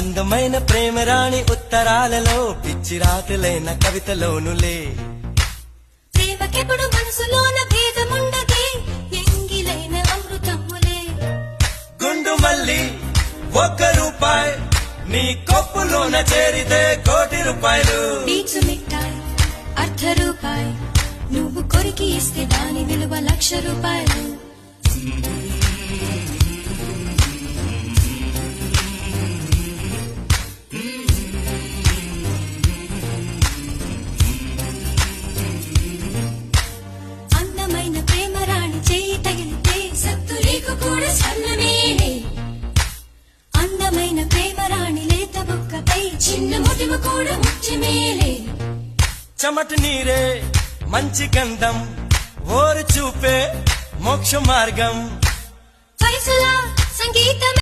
అందమైన ప్రేమరాణి ఉత్తరాలలో పిచ్చి రాతలైన కవితలోనులే ప్రేమకెప్పుడు మనసులోన భేదముండదే ఎంగిలైన అమృతములే గుండు మల్లి ₹1 నీ కొప్పులోన చేరితే ₹1,00,00,000 పీచు మిఠాయి ₹1 నువ్వు కొరికి ఇస్తే దాని విలువ ₹1,00,000 అందమైన ప్రేమరాణి చేయి తగిలితే సత్తులీకు కూడా సన్నమేలే అందమైన ప్రేమరాణి లేత బొక్కపై చిన్న ముటిమ కూడా ముఖ్యమేలే చెమట నీరే మంచి గంధం ఓరు చూపే మోక్ష మార్గం ఫైసలా సంగీతం